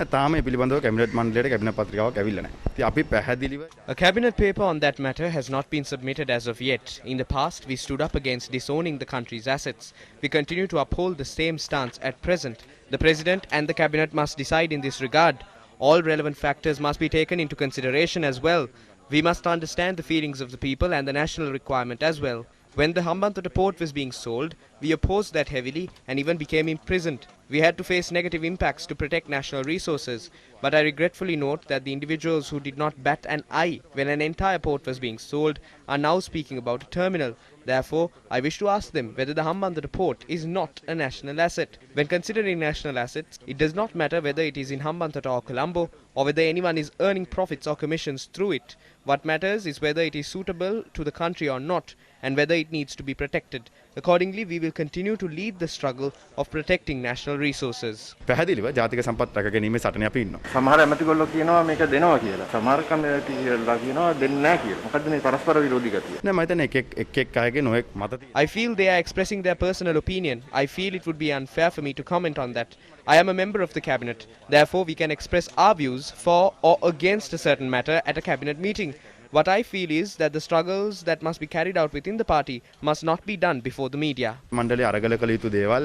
තාම මේ පිළිබඳව කැබිනට් මණ්ඩලයට කැබිනට් පත්‍රිකාවක් ඇවිල්ලා නැහැ. ඉතින් අපි පැහැදිලිව A cabinet paper on that matter has not been submitted as of yet. In the past, we stood up against disowning the country's assets. We continue to uphold the same stance at present. The President and the Cabinet must decide in this regard. All relevant factors must be taken into consideration as well. We must understand the feelings of the people and the national requirement as well. When the Hambantota port was being sold, we opposed that heavily and even became imprisoned. We had to face negative impacts to protect national resources. But I regretfully note that the individuals who did not bat an eye when an entire port was being sold are now speaking about a terminal. Therefore, I wish to ask them whether the Hambantota port is not a national asset. When considering national assets, it does not matter whether it is in Hambantota or Colombo, or whether anyone is earning profits or commissions through it. What matters is whether it is suitable to the country or not, and whether it needs to be protected. Accordingly, we will continue to lead the struggle of protecting national resources. පැහැදිලිව ජාතික සම්පත් රැක ගැනීමේ සටනේ අපි ඉන්නවා. සමහර ඇමතිගොල්ලෝ කියනවා මේක දෙනවා කියලා. සමහර කමිටුලා කියනවා දෙන්නේ නැහැ කියලා. මොකද්ද මේ පරස්පර විරෝධී ගතිය? නෑ මම හිතන්නේ එක් අයගේ නොඑක් මත තියෙනවා. I feel they are expressing their personal opinion. I feel it would be unfair for me to comment on that. I am a member of the cabinet. Therefore, we can express our views for or against a certain matter at a cabinet meeting. What I feel is that the struggles that must be carried out within the party must not be done before the media. මණ්ඩලය අරගල කළ යුතු දේවල්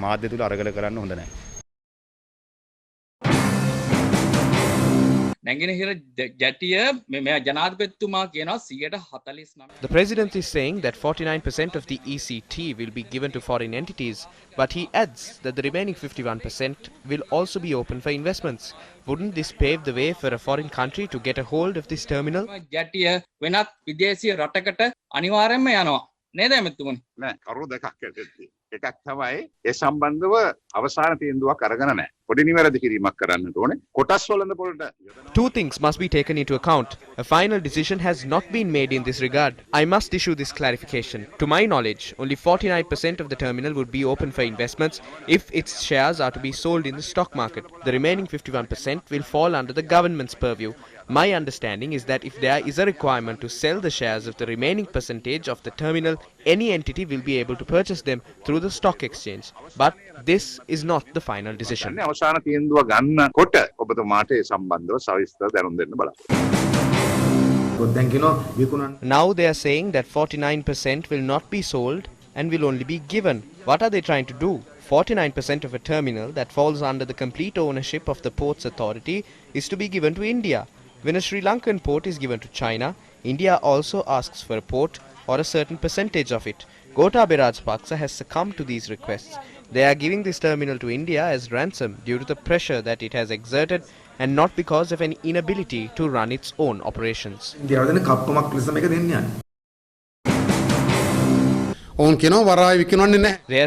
මාධ්‍ය තුල අරගල කරන්න හොඳ නැහැ. නැගෙනහිර ජැටිය මේ ජනාධිපතිතුමා කියනවා 149. The president is saying that 49% of the ECT will be given to foreign entities, but he adds that the remaining 51% will also be open for investments. Wouldn't this pave the way for a foreign country to get a hold of this terminal? ජැටිය වෙනත් විදේශීය රටකට අනිවාර්යයෙන්ම යනවා. නේද එමෙතුමනි? නෑ කරුණු දෙකක් ඇත්තේ. එකක් තමයි ඒ සම්බන්ධව අවසාන තීන්දුවක් අරගෙන නැහැ. පොඩි නිවැරදි කිරීමක් කරන්නට ඕනේ. කොටස් වලඳ පොළට Two things must be taken into account. A final decision has not been made in this regard. I must issue this clarification. To my knowledge, only 49% of the terminal would be open for investments if its shares are to be sold in the stock market. The remaining 51% will fall under the government's purview. My understanding is that if there is a requirement to sell the shares of the remaining percentage of the terminal, any entity will be able to purchase them through the stock exchange. But this is not the final decision. අවසාන තීන්දුව ගන්නකොට ඔබතුමාට ඒ සම්බන්ධව සවිස්තර දැනුම් දෙන්න බලන්න. Now they are saying that 49% will not be sold and will only be given. What are they trying to do? 49% of a terminal that falls under the complete ownership of the Ports Authority is to be given to India. When a Sri Lankan port is given to China, India also asks for a port or a certain percentage of it. Gotabaya Rajapaksa has succumbed to these requests. They are giving this terminal to India as ransom due to the pressure that it has exerted and not because of an inability to run its own operations. They are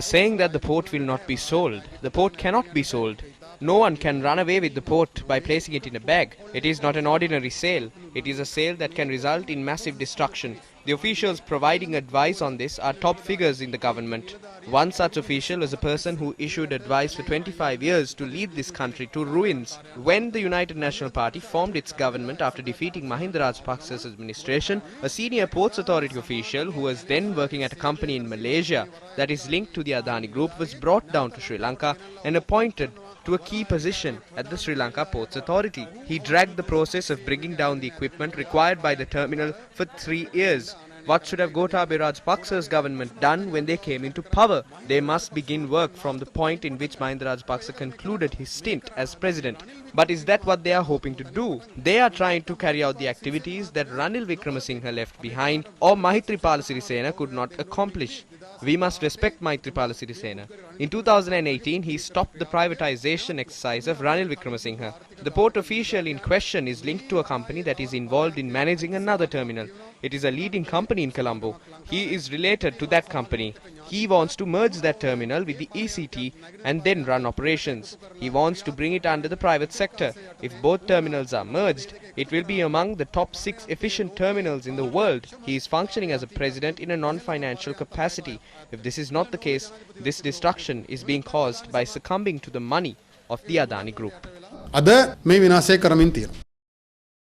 saying that the port will not be sold. The port cannot be sold. No one can run away with the port by placing it in a bag. It is not an ordinary sale. It is a sale that can result in massive destruction. The officials providing advice on this are top figures in the government. One such official is a person who issued advice for 25 years to lead this country to ruins. When the United National Party formed its government after defeating Mahinda Rajapaksa's administration, a senior Ports Authority official who was then working at a company in Malaysia that is linked to the Adani Group was brought down to Sri Lanka and appointed to a key position at the Sri Lanka Ports Authority. He dragged the process of bringing down the equipment required by the terminal for 3 years. What should have Gotabaya Rajapaksa's government done when they came into power? They must begin work from the point in which Mahinda Rajapaksa concluded his stint as president. But is that what they are hoping to do? They are trying to carry out the activities that Ranil Wickremesinghe left behind or Maithripala Sirisena could not accomplish. We must respect Maithripala Sirisena. In 2018, he stopped the privatization exercise of Ranil Wickremesinghe. The port official in question is linked to a company that is involved in managing another terminal. It is a leading company in Colombo. He is related to that company. He wants to merge that terminal with the ECT and then run operations. He wants to bring it under the private sector. If both terminals are merged, it will be among the top 6 efficient terminals in the world. He is functioning as a president in a non-financial capacity. If this is not the case, this destruction is being caused by succumbing to the money of the Adani Group. අද මේ විනාශය කරමින් තියෙනවා.